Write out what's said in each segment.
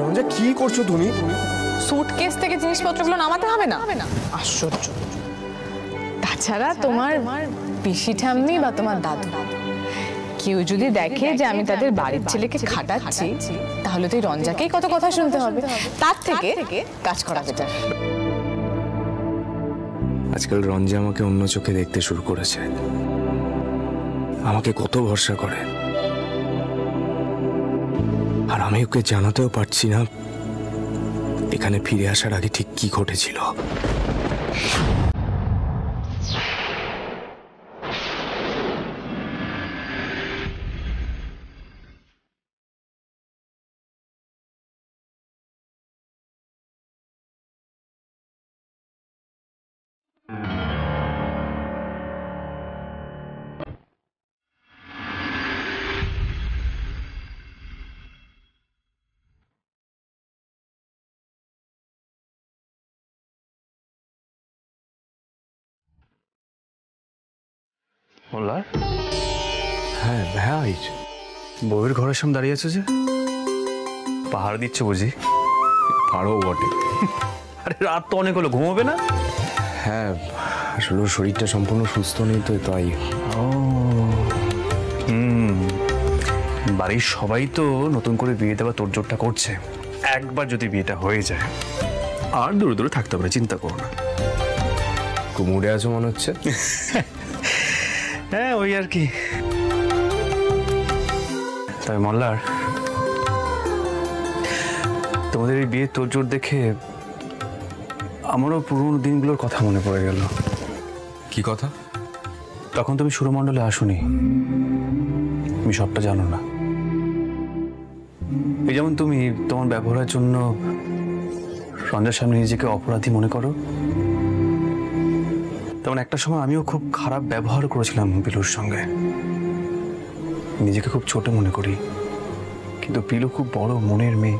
রঞ্জা কি করছো তুমি? সুটকেস থেকে জিনিসপত্রগুলো নামাতে হবে না? আশ্চর্য। তাছাড়া তোমার পিসি ঠাম্মি বা তোমার দাদু কেউ যদি দেখে যে আমি তাদের বাড়ির ছেলেকে খাটাচ্ছি, তাহলে তো এই রঞ্জাকেই কত কথা শুনতে হবে। তার থেকে কাজ করা বেটার। আজকাল রঞ্জা আমাকে অন্য চোখে দেখতে শুরু করেছে, আমাকে কত ভরসা করে, আর আমি ওকে জানাতেও পারছি না এখানে ফিরে আসার আগে ঠিক কি ঘটেছিল। মোল্লার? হ্যাঁ ভাই, বউয়ের ঘরের সামনে দাঁড়িয়ে আছে যে? পাহাড় দিচ্ছে বুঝি? পারো বটে। আরে রাত তো অনেক হলো, ঘুমোবে না? হ্যাঁ, আসলে ওর শরীরটা সম্পূর্ণ সুস্থ নেই তো, তাই। ও বাড়ির সবাই তো নতুন করে বিয়ে দেওয়া তোড়জোড়টা করছে। একবার যদি বিয়েটা হয়ে যায় আর দূরে দূরে থাকতে হবে, চিন্তা করো না। কুমুড়ে আছো মনে হচ্ছে। হ্যাঁ ওই আর কি। তবে মোল্লার, তোমাদের এই বিয়ের তোড়জোড় দেখে আমারও পুরোনো দিনগুলোর কথা মনে পড়ে গেল। কি কথা? তখন তুমি সুরমণ্ডলে আসোনি, তুমি সবটা জানো না। এই যেমন তুমি তোমার ব্যবহারের জন্য রঞ্জার সামনে নিজেকে অপরাধী মনে করো, তেমন একটা সময় আমিও খুব খারাপ ব্যবহার করেছিলাম পিলুর সঙ্গে। নিজেকে খুব ছোট মনে করি, কিন্তু পিলু খুব বড় মনের মেয়ে,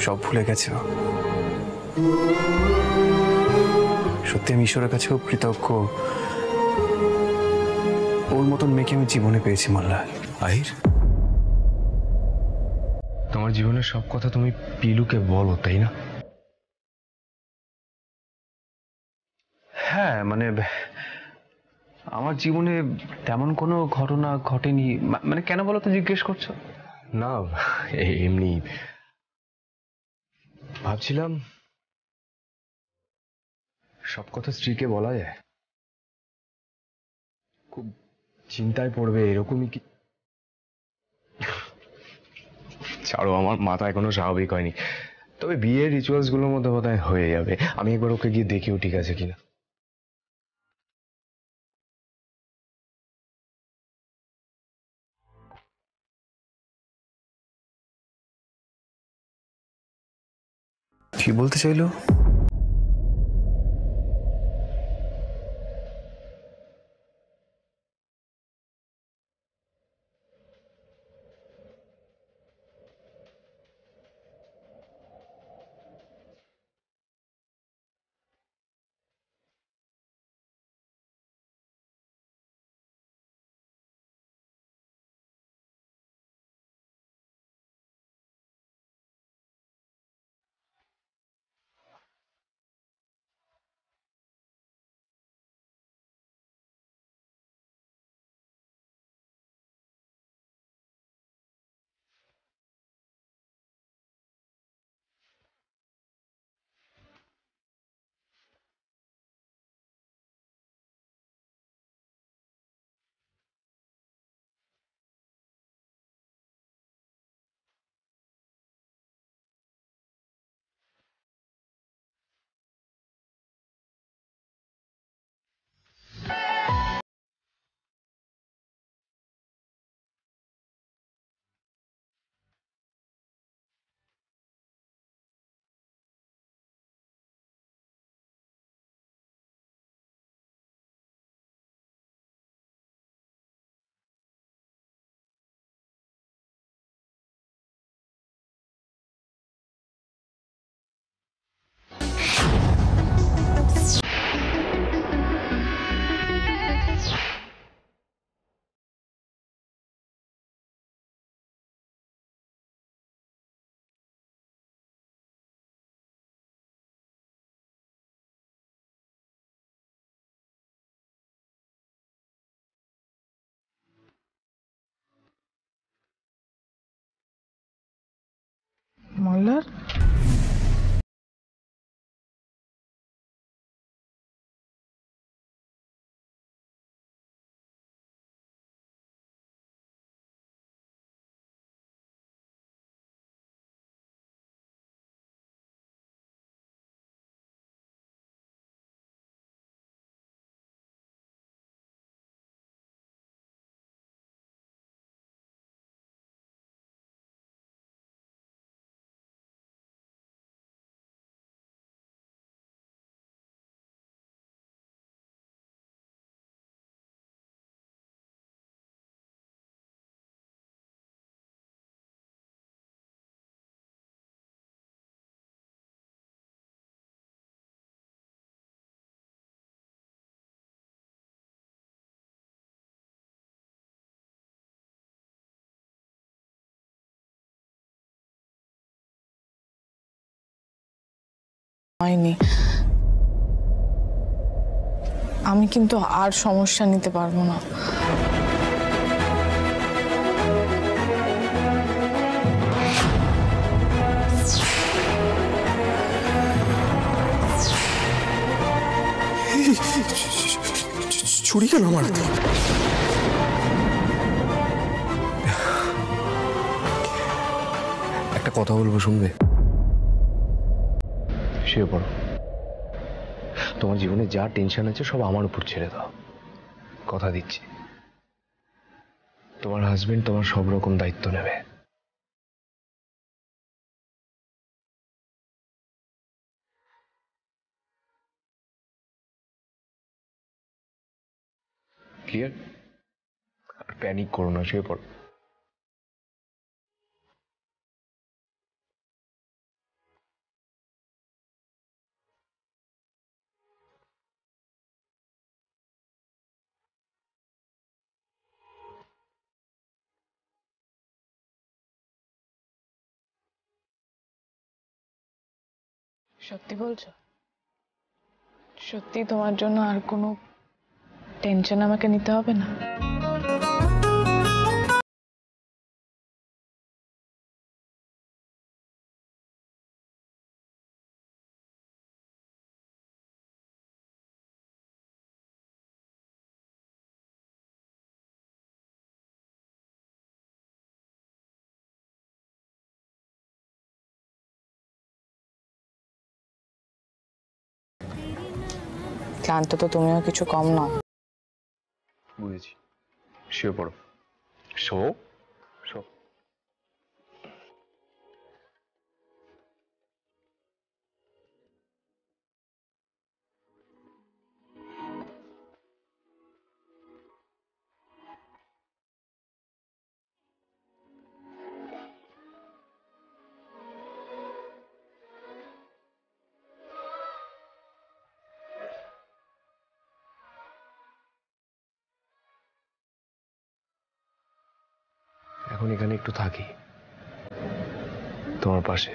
সব ভুলে গেছে। সত্যি আমি ঈশ্বরের কাছে খুব কৃতজ্ঞ, ওর মতন মেয়েকে আমি জীবনে পেয়েছি। মোল্লা আহির, তোমার জীবনের সব কথা তুমি পিলুকে বলো, তাই না? হ্যাঁ, মানে আমার জীবনে তেমন কোনো ঘটনা ঘটেনি। মানে কেন বলো তো জিজ্ঞেস করছো? না, এমনি ভাবছিলাম, সব কথা স্ত্রীকে বলা যায়? খুব চিন্তায় পড়বে এরকমই কি? ছাড়ো, আমার মাথা এখনো স্বাভাবিক হয়নি। তবে বিয়ের রিচুয়ালস গুলোর মধ্যে বোধহয় হয়ে যাবে। আমি একবার ওকে গিয়ে দেখিও ঠিক আছে কিনা। কি বলতে চাইলো? পার্লার? হয়নি। আমি কিন্তু আর সমস্যা নিতে পারবো না। ছুরি কেন আমার হাতে? একটা কথা বলবো, শুনবে? শুয়ে পড়ো। তোমার জীবনে যা টেনশন আছে সব আমার উপর ছেড়ে দাও। কথা দিচ্ছি, তোমার হাজবেন্ড তোমার সব রকম দায়িত্ব নেবে। ক্লিয়ার? আর প্যানিক করো না, শুয়ে পড়ো। সত্যি বলছো? সত্যি তোমার জন্য আর কোনো টেনশন আমাকে নিতে হবে না? ক্লান্ত তো তুমিও কিছু কম নাও। বুঝেছি, শুয়ে পড়ো। Show show. এখন এখানে একটু থাকি তোমার পাশে।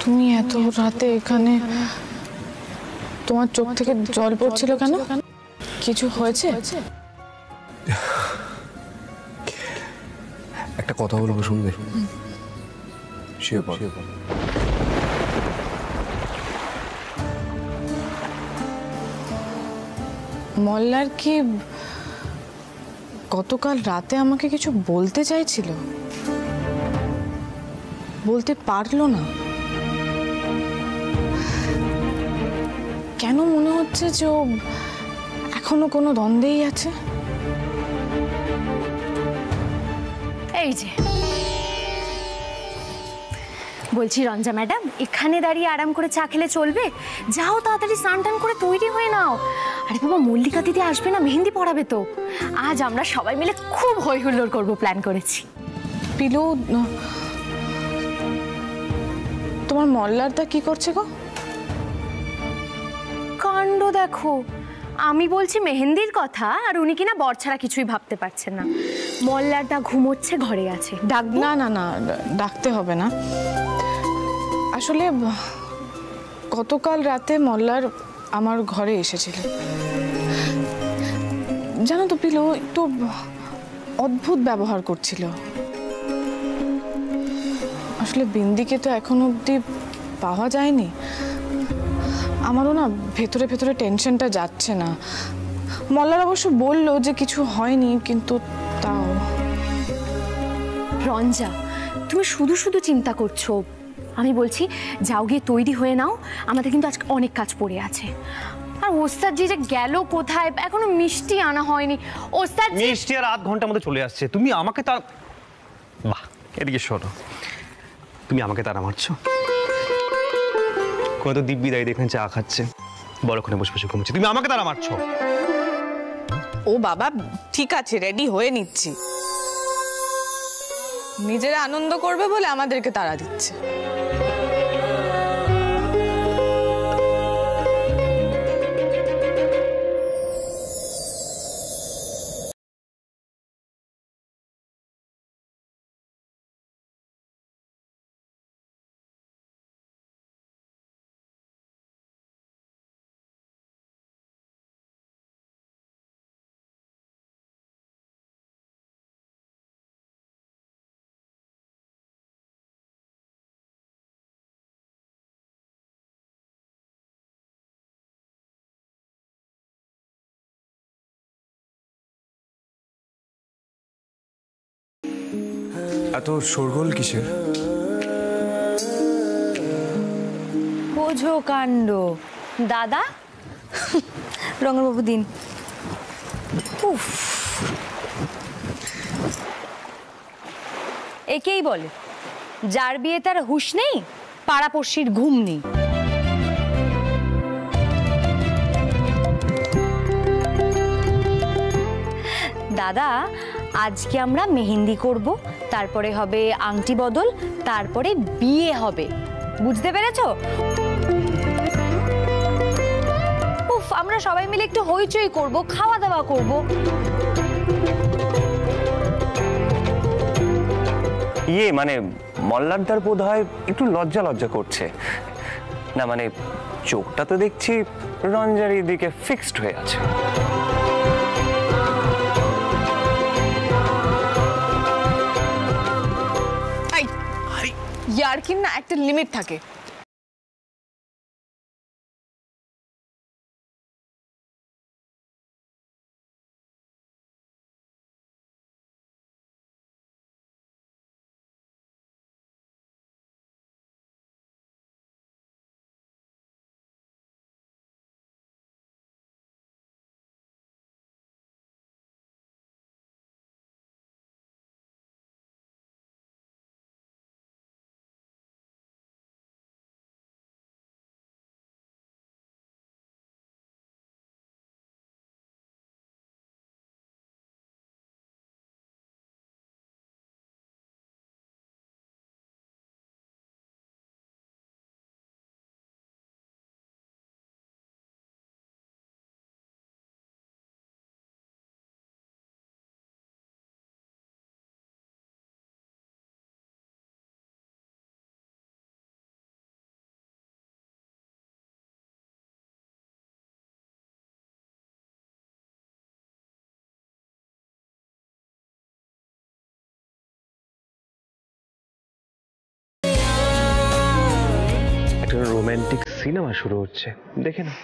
তুমি এত রাতে এখানে, তোমার চোখ থেকে জল পড়ছিল কেন? কিছু হয়েছে? একটা কথা বলবো, শুনবে? শুয়ে পড়। মল্লার কি গতকাল রাতে আমাকে কিছু বলতে চাইছিল, বলতে পারলো না? কেন মনে হচ্ছে যে ও এখনো কোনো দ্বন্দ্বেই আছে? এই যে বলছি রঞ্জা ম্যাডাম, এখানে দাঁড়িয়ে আরাম করে চা খেলে চলবে? যাও তাড়াতাড়ি স্নান টান করে তৈরি হয়ে নাও। আরে বাবা, মল্লিকা দিদি আসবে না, মেহেন্দি পড়াবে তো। আজ আমরা সবাই মিলে খুব হই হুল্লোড় করবো প্ল্যান করেছি। পিলু, তোমার মল্লারটা কি করছে গো? কাণ্ড দেখো, আমি বলছি মেহেন্দির কথা আর উনি কিনা বর ছাড়া কিছুই ভাবতে পারছেন না। মল্লারটা ঘুমোচ্ছে, ঘরে আছে। ডাকবো? না না না, ডাকতে হবে না। আসলে গতকাল রাতে মল্লার আমার ঘরে এসেছিল। জানো তো পিলু, একটু অদ্ভুত ব্যবহার করছিল। আসলে বিন্দিকে তো এখনো অব্দি পাওয়া যায়নি। আমারও না ভেতরে ভেতরে টেনশনটা যাচ্ছে না। মল্লার অবশ্য বললো যে কিছু হয়নি, কিন্তু তাও। রঞ্জা, তুমি শুধু শুধু চিন্তা করছো। আমি বলছি যাও, গিয়ে তৈরি হয়ে নাও, আমাদের কিন্তু আজকে অনেক কাজ পড়ে আছে। আর ওস্তাদজি যে গেল কোথায়, এখনো মিষ্টি আনা হয়নি। ওস্তাদজি মিষ্টি আর আধ ঘন্টার মধ্যে চলে আসছে, তুমি আমাকে তার, বাহ, এদিকে শোনো, তুমি আমাকে তারা মারছো? কোনো তো দিব্যি দায়ী দেখেন চা খাচ্ছে, বড়ক্ষণে বসে বসে ঘুমছে, তুমি আমাকে তারা মারছো? ও বাবা, ঠিক আছে, রেডি হয়ে নিচ্ছি। নিজেরা আনন্দ করবে বলে আমাদেরকে তাড়া দিচ্ছে। এত শোরগোল কিসের? বোঝো কাণ্ড। দাদা, রঙেরবাবু দিন। উফ, একেই বলে যার বিয়ে তার হুঁশ নেই, পাড়াপড়শির ঘুম নেই। দাদা, আজকে আমরা মেহেন্দি করব, তারপরে হবে আংটি বদল, তারপরে বিয়ে হবে। বুঝতে পেরেছো? উফ, আমরা সবাই মিলে একটু হইচই করব, খাওয়া দাওয়া করব। মানে মল্লারদার বোধ হয় একটু লজ্জা লজ্জা করছে না, মানে চোখটা তো দেখছি রঞ্জারির দিকে ফিক্সড হয়ে আছে। ইয়ার্কির না একটা লিমিট থাকে। রোমান্টিক সিনেমা শুরু হচ্ছে, দেখে না।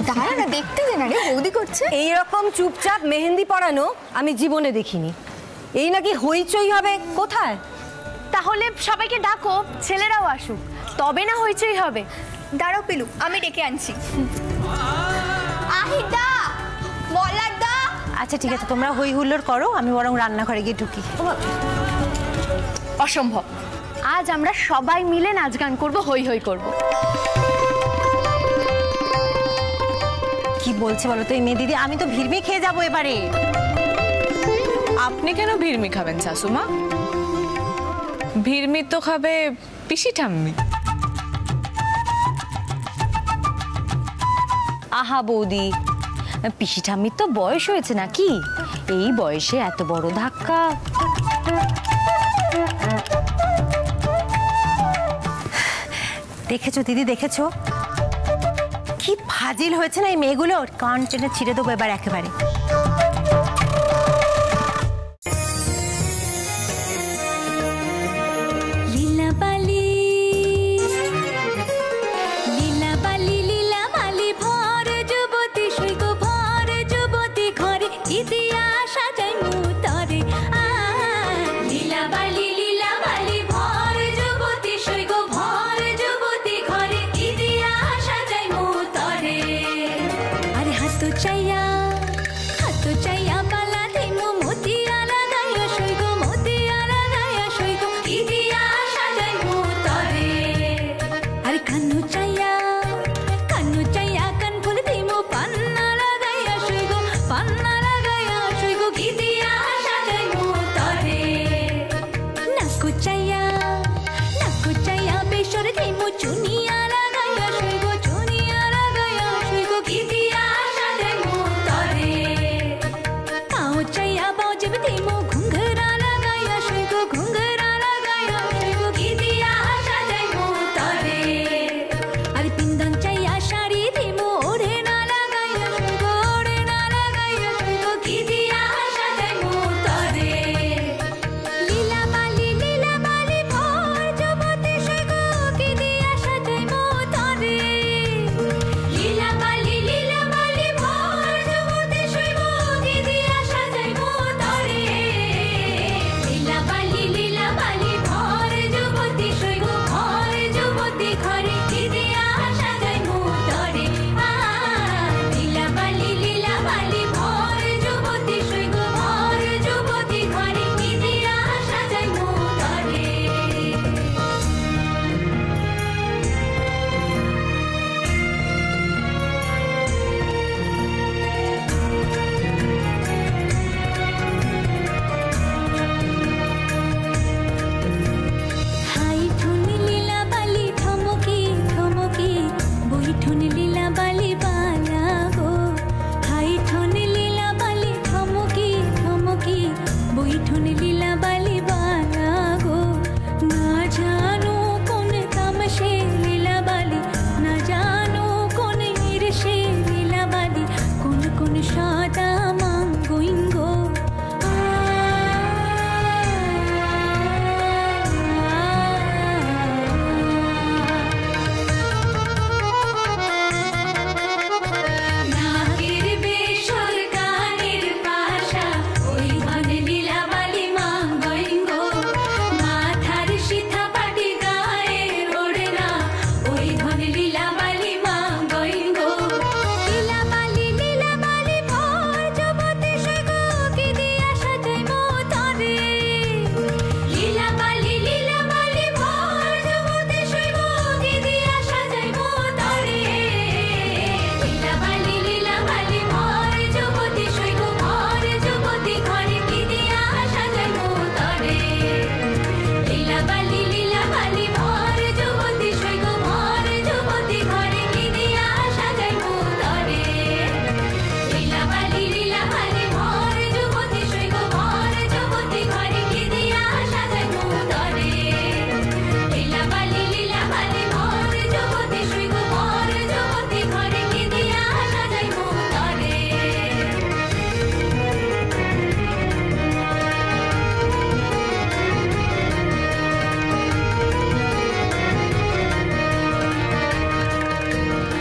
দাঁড়া না, দেখতে দে না রে, বৌদি করছে। এইরকম চুপচাপ মেহেন্দি পরানো আমি জীবনে দেখিনি। এই নাকি হইচই হবে, কোথায়? তাহলে সবাইকে ডাকো, ছেলেরাও আসুক, তবে না হইচই হবে। দাঁড়াও পিলু, আমি ডেকে আনছি। আহিদা, মল্লারদা। আচ্ছা ঠিক আছে, তোমরা হই হুল্লোড় করো, আমি বরং রান্নাঘরে গিয়ে ঢুকি। অসম্ভব, আজ আমরা সবাই মিলে নাচ গান করবো, হই হই করবো। কি বলছে বলো তো এই মেয়ে দিদি, আমি তো ভিড়মি খেয়ে যাবো এবারে। আপনি কেন ভিড়মি খাবেন শাশুমা? ভিড়মি তো খাবে পিসি ঠাম্মি। আহা বৌদি, পিসি ঠাম্মির তো বয়স হয়েছে নাকি? এই বয়সে এত বড় ধাক্কা। দেখেছো দিদি, দেখেছো কি ফাজিল হয়েছে না এই মেয়েগুলো? কান টেনে ছিঁড়ে দেবো এবার একেবারে।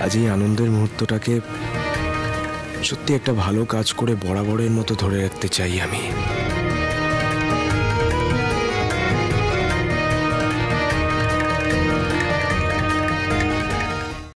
আজ এই আনন্দের মুহূর্তটাকে সত্যি একটা ভালো কাজ করে বরাবরের মতো ধরে রাখতে চাই আমি।